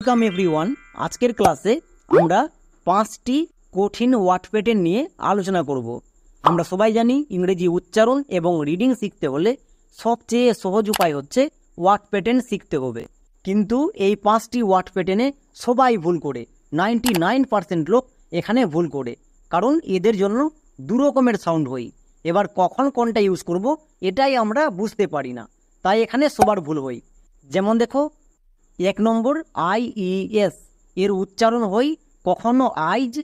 Welcome everyone. আজকের ক্লাসে আমরা 5টি কঠিন ওয়ার্ড প্যাটার্ন নিয়ে আলোচনা করব। আমরা সবাই জানি ইংরেজি উচ্চারণ এবং রিডিং শিখতে হলে সবচেয়ে সহজ উপায় হচ্ছে ওয়ার্ড প্যাটার্ন শিখতে হবে। কিন্তু এই 5টি ওয়ার্ড প্যাটার্নে সবাই ভুল করে, 99% লোক এখানে ভুল করে, কারণ এদের জন্য দু রকমের সাউন্ড হয়। এবার কখন কোনটা ইউজ করব এটাই আমরা বুঝতে পারি না, তাই এখানে সবার ভুল হয়। যেমন দেখো, 1 নম্বর IES এর উচ্চারণ হয় কখনো আইজ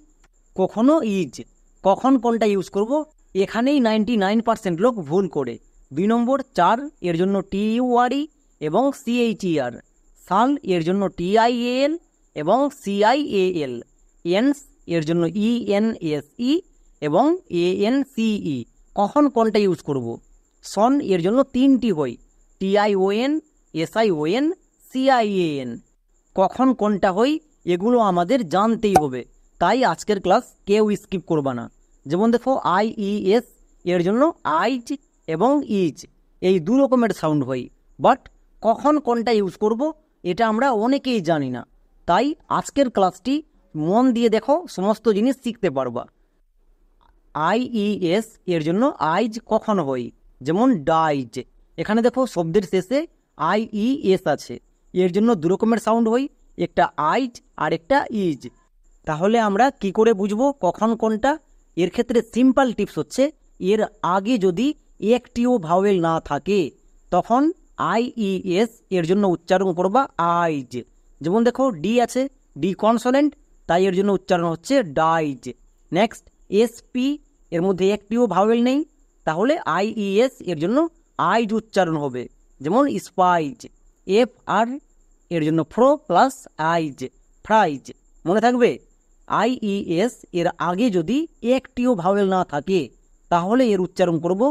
কখনো ইজ। কখন কোনটা ইউজ করব এখানেই 99% লোক ভুল করে। 2 নম্বর চার এর জন্য TURE এবং CHER। সাল এর জন্য TIAL এবং CIAL। এন্স এর জন্য ENSE এবং ANCE। কখন কোনটা ইউজ করব? সন এর জন্য 3টি হয়, TION, SION, CIAN। কখন কোনটা হয় এগুলো আমাদের জানতেই হবে, তাই আজকের ক্লাস কেউ স্কিপ করবা না। যেমন দেখো, IES এর জন্য আইজ এবং ইজ, এই দু রকমের সাউন্ড হয়, বাট কখন কোনটা ইউজ করব এটা আমরা অনেকেই জানি না। তাই আজকের ক্লাসটি মন দিয়ে দেখো, সমস্ত জিনিস শিখতে পারবা। IES এর জন্য আইজ কখন হয়, যেমন ডাইজ। এখানে দেখো শব্দের শেষে IES আছে, এর জন্য দু রকমের সাউন্ড হয়, একটা আইজ আর একটা ইজ। তাহলে আমরা কি করে বুঝবো কখন কোনটা? এর ক্ষেত্রে সিম্পল টিপস হচ্ছে, এর আগে যদি একটিও ভাওয়েল না থাকে তখন IES এর জন্য উচ্চারণ করবা আইজ। যেমন দেখো, ডি আছে, ডি কনসোনেন্ট, তাই এর জন্য উচ্চারণ হচ্ছে ডাইজ। নেক্সট, SP এর মধ্যে একটিও ভাওয়েল নেই, তাহলে IES এর জন্য আইজ উচ্চারণ হবে, যেমন স্পাইজ। FR এর জন্য ফ্রো প্লাস আইজ, ফ্রাইজ। মনে থাকবে, IES এর আগে যদি একটিও ভাওয়েল না থাকে তাহলে এর উচ্চারণ করব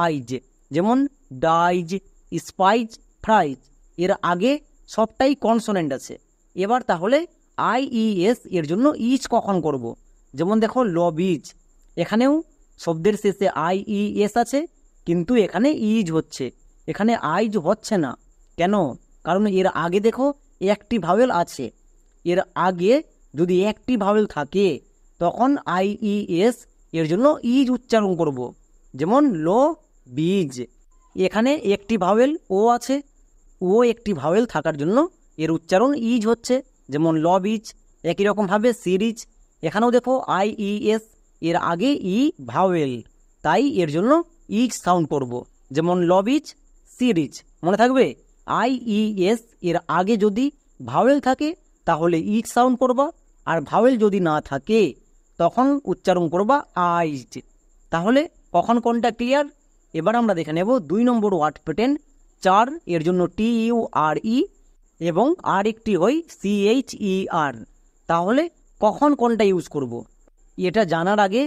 আইজ, যেমন ডাইজ, স্পাইজ, ফ্রাইজ। এর আগে সবটাই কনসোনেন্ট আছে। এবার তাহলে IES এর জন্য ইজ কখন করব? যেমন দেখো, লবিজ। এখানেও শব্দের শেষে IES আছে, কিন্তু এখানে ইজ হচ্ছে, এখানে আইজ হচ্ছে না। কেন? কারণ এর আগে দেখো একটি ভাওয়েল আছে। এর আগে যদি একটি ভাওয়েল থাকে তখন IES এর জন্য ইজ উচ্চারণ করব, যেমন লো বীজ। এখানে একটি ভাওয়েল ও আছে, ও একটি ভাওয়েল থাকার জন্য এর উচ্চারণ ইজ হচ্ছে, যেমন ল বীজ। একই রকমভাবে সিরিজ, এখানেও দেখো IES এর আগে ই ভাওয়েল, তাই এর জন্য ইজ সাউন্ড করব, যেমন ল বীজ, সিরিজ। মনে থাকবে, IES এর আগে যদি ভাওয়েল থাকে তাহলে ইজ সাউন্ড করবা, আর ভাওয়েল যদি না থাকে তখন উচ্চারণ করবা আইজ। তাহলে কখন কোনটা ক্লিয়ার? এবার আমরা দেখে নেব 2 নম্বর ওয়ার্ড প্যাটার্ন। চার এর জন্য TURE এবং আর একটি হয় CHER। তাহলে কখন কোনটা ইউজ করব এটা জানার আগে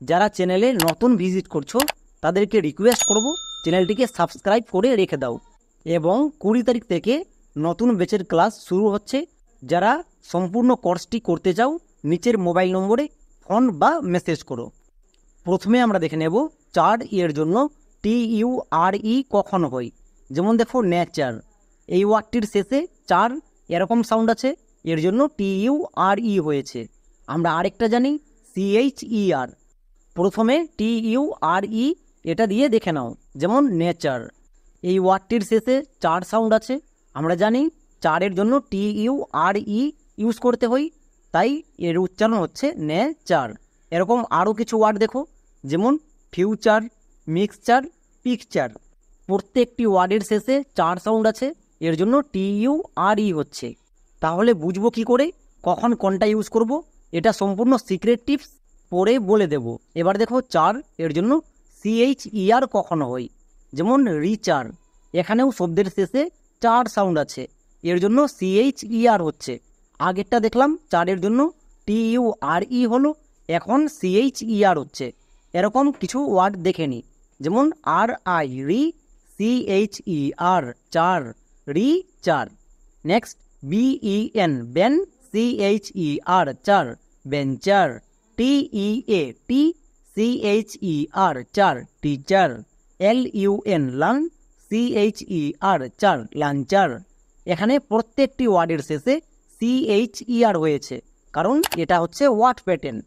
যারা চ্যানেলে নতুন ভিজিট করছো তাদেরকে রিকোয়েস্ট করব, চ্যানেলটিকে সাবস্ক্রাইব করে রেখে দাও। এবং 20 তারিখ থেকে নতুন ব্যাচের ক্লাস শুরু হচ্ছে। যারা সম্পূর্ণ কোর্সটি করতে চাও নিচের মোবাইল নম্বরে ফোন বা মেসেজ করো। প্রথমে আমরা দেখে নেব চার এর জন্য TURE কখন হয়। যেমন দেখো, নেচার, এই ওয়ার্ডটির শেষে চার এরকম সাউন্ড আছে, এর জন্য TURE হয়েছে। আমরা আরেকটা জানি, CHER। প্রথমে TURE এটা দিয়ে দেখে নাও, যেমন নেচার। এই ওয়ার্ডটির শেষে চার সাউন্ড আছে, আমরা জানি চারের জন্য TURE ইউজ করতে হয়, তাই এর উচ্চারণ হচ্ছে নেচার। এরকম আরও কিছু ওয়ার্ড দেখো, যেমন ফিউচার, মিক্সচার, পিকচার। প্রত্যেকটি ওয়ার্ডের শেষে চার সাউন্ড আছে, এর জন্য TURE হচ্ছে। তাহলে বুঝবো কি করে কখন কোনটা ইউজ করব? এটা সম্পূর্ণ সিক্রেট টিপস, পরে বলে দেব। এবার দেখো, চার এর জন্য CHER কখন হয়, যেমন রিচার। এখানেও শব্দের শেষে চার সাউন্ড আছে, এর জন্য CHER হচ্ছে। আগেরটা দেখলাম চারের জন্য TURE হলো, এখন CHER হচ্ছে। এরকম কিছু ওয়ার্ড দেখে নি, যেমন RI, রি, CHER, চার, রি চার। নেক্সট, BEN, বেন, CHER, চার, বেঞ্চার। TEA, CHER, চার, টিচার। LUN, লান, CHER, চার, লাঞ্চার। এখানে প্রত্যেকটি ওয়ার্ডের শেষে CHER হয়েছে, কারণ এটা হচ্ছে ওয়ার্ড প্যাটার্ন।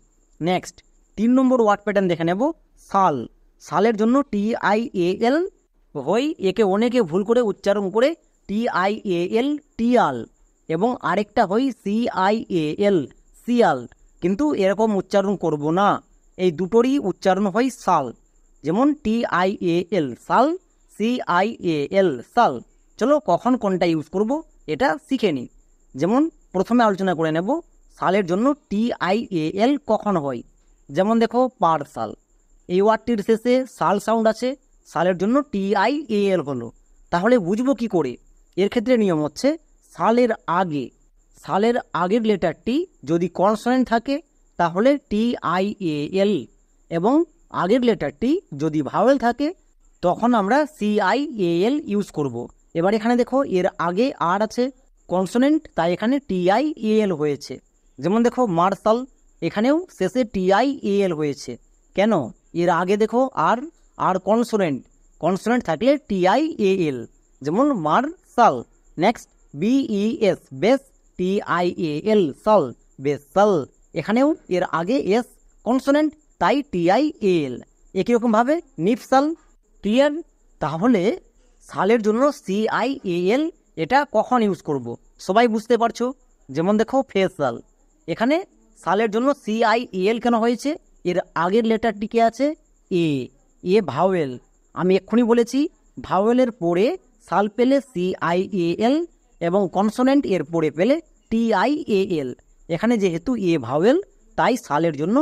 নেক্সট 3 নম্বর ওয়ার্ড প্যাটার্ন দেখে নেব, সাল। সালের জন্য TIAL হয়, একে অনেকে ভুল করে উচ্চারণ করে TIAL টিয়াল, এবং আরেকটা হয় CIAL সিয়াল, কিন্তু এরকম উচ্চারণ করব না, এই দুটোরই উচ্চারণ হয় সাল। যেমন TIAL সাল, CIAL সাল। চলো কখন কোনটা ইউজ করব এটা শিখে নিই। যেমন প্রথমে আলোচনা করে নেব সালের জন্য TIAL কখন হয়। যেমন দেখো পার্সাল, এই ওয়ার্ডটির শেষে সাল সাউন্ড আছে, সালের জন্য TIAL হলো। তাহলে বুঝবো কি করে? এর ক্ষেত্রে নিয়ম হচ্ছে সালের আগের লেটারটি যদি কনসোনেন্ট থাকে তাহলে TIAL, এবং আগের লেটারটি যদি ভাওয়েল থাকে তখন আমরা CIAL ইউজ করব। এবার এখানে দেখো এর আগে আর আছে কনসোনেন্ট, তাই এখানে TIAL হয়েছে। যেমন দেখো মার্শাল, এখানেও শেষে TIAL হয়েছে। কেন? এর আগে দেখো আর কনসোনেন্ট থাকলে TIAL, যেমন মার্শাল। নেক্সট BES বেস, TIAL সাল, বেসাল। এখানেও এর আগে এস কনসোনেন্ট, তাই TIAL। একই রকমভাবে নিপসাল। ক্লিয়ার? তাহলে সালের জন্য CIAL এটা কখন ইউজ করব সবাই বুঝতে পারছো। যেমন দেখো ফেসাল, এখানে সালের জন্য CIAL কেন হয়েছে? এর আগের লেটারটিকে আছে এ ভাওয়েল। আমি এক্ষুনি বলেছি ভাওয়েলের পরে সাল পেলে CIAL, এবং কনসোনেন্ট এর পরে পেলে TIAL। এখানে যেহেতু এ ভাওয়েল তাই সালের জন্য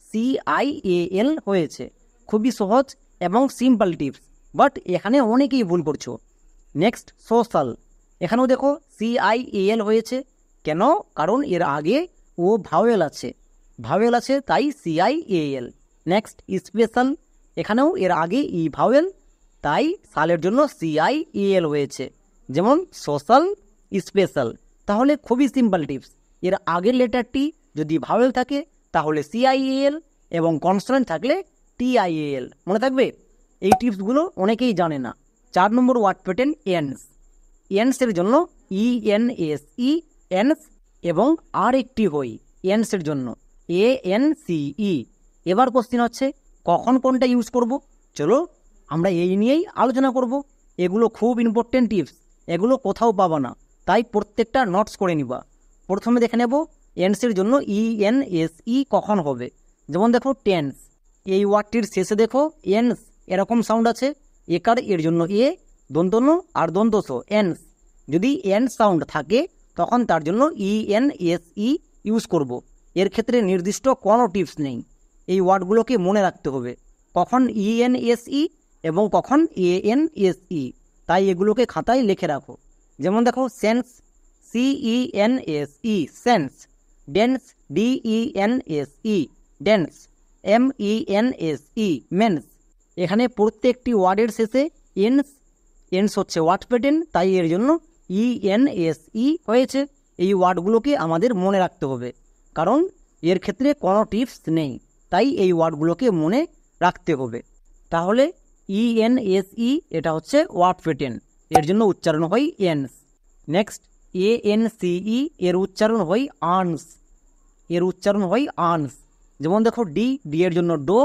CIAL হয়েছে। খুবই সহজ এবং সিম্পল টিপস, বাট এখানে অনেকেই ভুল করছো। নেক্সট সোশ্যাল, এখানেও দেখো CIAL হয়েছে। কেন? কারণ এর আগে ও ভাওয়েল আছে তাই CIAL। নেক্সট স্পেশাল, এখানেও এর আগে ভাওয়েল, তাই সালের জন্য CIAL হয়েছে। যেমন সোশ্যাল, স্পেশাল। তাহলে খুবই সিম্পল টিপস, এর আগের লেটারটি যদি ভাওয়েল থাকে তাহলে CIAL, এবং কনসোনেন্ট থাকলে TIAL। মনে থাকবে? এই টিপসগুলো অনেকেই জানে না। 4 নম্বর ওয়ার্ড প্যাটার্ন এন্সের জন্য ENSE এন্স, এবং আর একটি হই এন্সের জন্য ANCE। এবার কোশ্চিন হচ্ছে কখন কোনটা ইউজ করব। চলো আমরা এই নিয়েই আলোচনা করব। এগুলো খুব ইম্পর্টেন্ট টিপস, এগুলো কোথাও পাবা না, তাই প্রত্যেকটা নোটস করে নিবা। প্রথমে দেখে নেব এন্সের জন্য ENSE কখন হবে। যেমন দেখো টেন্স, এই ওয়ার্ডটির শেষে দেখো এন্স এরকম সাউন্ড আছে, একার এর জন্য দন্তন্য আর দন্তস এন্স। যদি এন্স সাউন্ড থাকে তখন তার জন্য ENSE ইউজ করব। এর ক্ষেত্রে নির্দিষ্ট কোনো টিপস নেই, এই ওয়ার্ডগুলোকে মনে রাখতে হবে কখন ENSE এবং কখন ANSE, তাই এগুলোকে খাতায় লিখে রাখো। যেমন দেখো sense, CENSE sense. Dense, DENSE dense. MENSE মেন্স। এখানে প্রত্যেকটি ওয়ার্ডের শেষে এন্স হচ্ছে ওয়ার্ড প্যাটার্ন, তাই এর জন্য ENSE হয়েছে। এই ওয়ার্ডগুলোকে আমাদের মনে রাখতে হবে, কারণ এর ক্ষেত্রে কোনো টিপস নেই, তাই এই ওয়ার্ডগুলোকে মনে রাখতে হবে। তাহলে ENSE এটা হচ্ছে ওয়ার্ড প্যাটার্ন, এর জন্য উচ্চারণ হয় এন্স। নেক্সট ANCE এর উচ্চারণ হয় আনস। যেমন দেখো ডি এর জন্য ডো,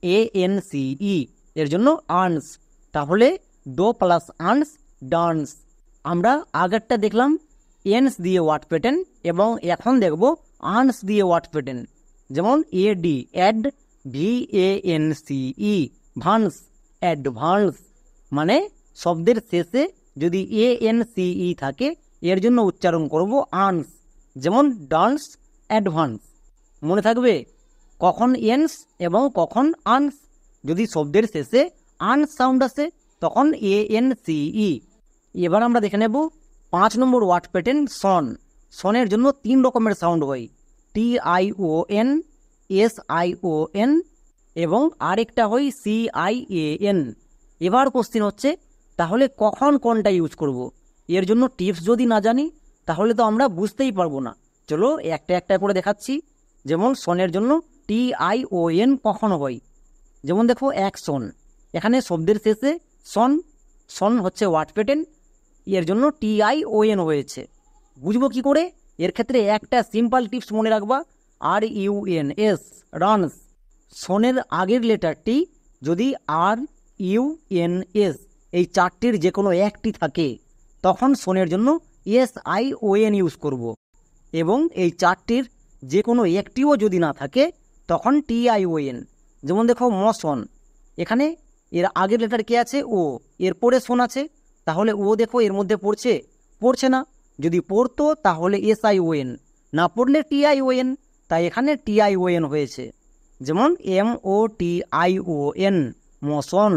ANCE এর জন্য আনস। তাহলে ডো প্লাস আনস ডান্স। আমরা আগেরটা দেখলাম এন্স দিয়ে ওয়ার্ড প্যাটার্ন, এবং এখন দেখব আনস দিয়ে ওয়ার্ড প্যাটার্ন। যেমন AD অ্যাড, VANCE ভান্স, অ্যাডভান্স। মানে শব্দের শেষে যদি ANCE থাকে এর জন্য উচ্চারণ করব আনস। যেমন ডান্স, অ্যাডভান্স। মনে থাকবে কখন এন্স এবং কখন আনস। যদি শব্দের শেষে আনস সাউন্ড আসে তখন ANCE। এবার আমরা দেখে নেব 5 নম্বর ওয়ার্ড প্যাটার্ন সনের জন্য 3 রকমের সাউন্ড হয়, TION, SION, এবং আরেকটা হয় CIAN। এবার কোশ্চিন হচ্ছে তাহলে কখন কোনটা ইউজ করব। এর জন্য টিপস যদি না জানি তাহলে তো আমরা বুঝতেই পারবো না। চলো একটা একটা করে দেখাচ্ছি। যেমন সনের জন্য TION কখন হয়। যেমন দেখো অ্যাকশন, এখানে শব্দের শেষে সন হচ্ছে ওয়ার্ড প্যাটার্ন, এর জন্য TION হয়েছে। বুঝবো কি করে? এর ক্ষেত্রে একটা সিম্পল টিপস মনে রাখবা, RUNS, রানস। সনের আগের লেটারটি যদি RUNS এই চারটির যে কোনো একটি থাকে তখন সনের জন্য SION ইউজ করব। এবং এই চারটির যে কোনো একটিও যদি না থাকে তখন TION। যেমন দেখো মসন, এখানে এর আগের লেটার কে আছে? ও, এরপরে সন আছে, তাহলে ও দেখো এর মধ্যে পড়ছে না। যদি পড়তো তাহলে SION, না পড়লে TION, তাই এখানে TION হয়েছে। যেমন MOTION, মসন।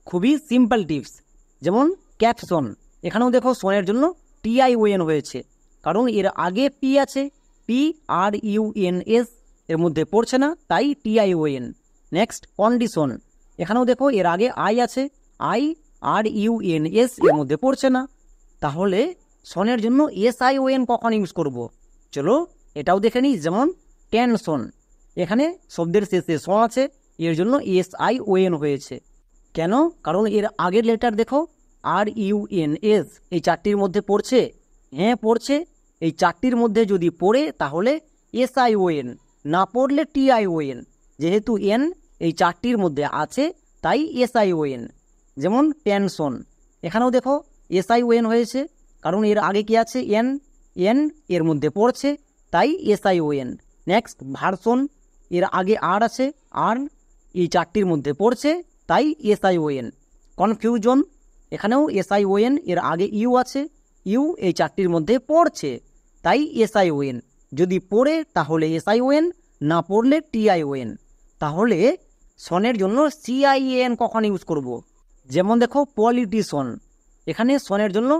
খুবই সিম্পল টিপস। যেমন ক্যাপসন, এখানেও দেখো সনের জন্য TION হয়েছে, কারণ এর আগে পি আছে, PRUNS, এর মধ্যে পড়ছে না, তাই TION। নেক্সট কন্ডিশন, এখানেও দেখো এর আগে আই আছে, IRUNS, এর মধ্যে পড়ছে না, তাহলে সনের জন্য SION কখন ইউজ করব? চলো এটাও দেখে নিই। যেমন টেনশন, এখানে শব্দের শেষে স আছে, এর জন্য SION হয়েছে। কেন? কারণ এর আগের লেটার দেখো RUNS এই চারটির মধ্যে পড়ছে। হ্যাঁ পড়ছে, এই চারটির মধ্যে যদি পড়ে তাহলে SION, না পড়লে TION। যেহেতু এন এই চারটির মধ্যে আছে তাই SION। যেমন পেনশন, এখানেও দেখো SION হয়েছে, কারণ এর আগে কি আছে? এন এর মধ্যে পড়ছে, তাই SION। নেক্সট ভার্সন, এর আগে আর আছে, আর এই চারটির মধ্যে পড়ছে, তাই SION। কনফিউশন, এখানেও SION, এর আগে ইউ আছে, ইউ এই চারটির মধ্যে পড়ছে, তাই SION। যদি পড়ে তাহলে SION, না পড়লে TION। তাহলে সনের জন্য CIAN কখন ইউজ করব? যেমন দেখো পলিটিশন, এখানে সনের জন্য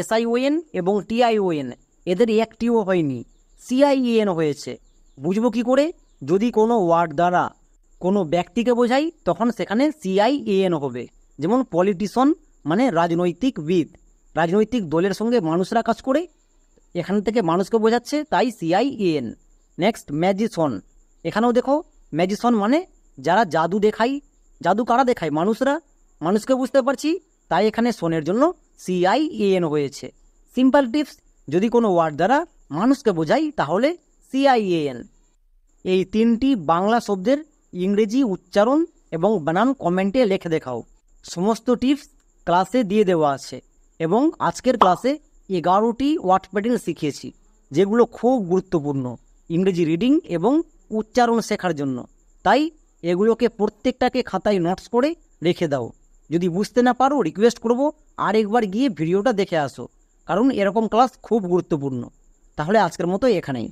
SION এবং TION এদের একটিও হয়নি, CIAN হয়েছে। বুঝবো কি করে? যদি কোনো ওয়ার্ড দ্বারা কোনো ব্যক্তিকে বোঝাই তখন সেখানে CIAN হবে। যেমন পলিটিশন মানে রাজনৈতিকবিদ, রাজনৈতিক দলের সঙ্গে মানুষরা কাজ করে, এখান থেকে মানুষকে বোঝাচ্ছে, তাই CIAN। নেক্সট ম্যাজিশন, এখানেও দেখো ম্যাজিশন মানে যারা জাদু দেখায়। জাদু কারা দেখায়? মানুষরা, মানুষকে বুঝতে পারছি, তাই এখানে সনের জন্য CIAN হয়েছে। সিম্পল টিপস, যদি কোনো ওয়ার্ড দ্বারা মানুষকে বোঝাই তাহলে CIAN। এই তিনটি বাংলা শব্দের ইংরেজি উচ্চারণ এবং বানান কমেন্টে লিখে দেখাও। সমস্ত টিপস ক্লাসে দিয়ে দেওয়া আছে এবং আজকের ক্লাসে 11টি ওয়ার্ড প্যাটার্ন শিখিয়েছি, যেগুলো খুব গুরুত্বপূর্ণ ইংরেজি রিডিং এবং উচ্চারণ শেখার জন্য। তাই এগুলোকে প্রত্যেকটাকে খাতায় নোটস করে রেখে দাও। যদি বুঝতে না পারো রিকোয়েস্ট করব আরেকবার গিয়ে ভিডিওটা দেখে আসো, কারণ এরকম ক্লাস খুব গুরুত্বপূর্ণ। তাহলে আজকের মতো এখানেই।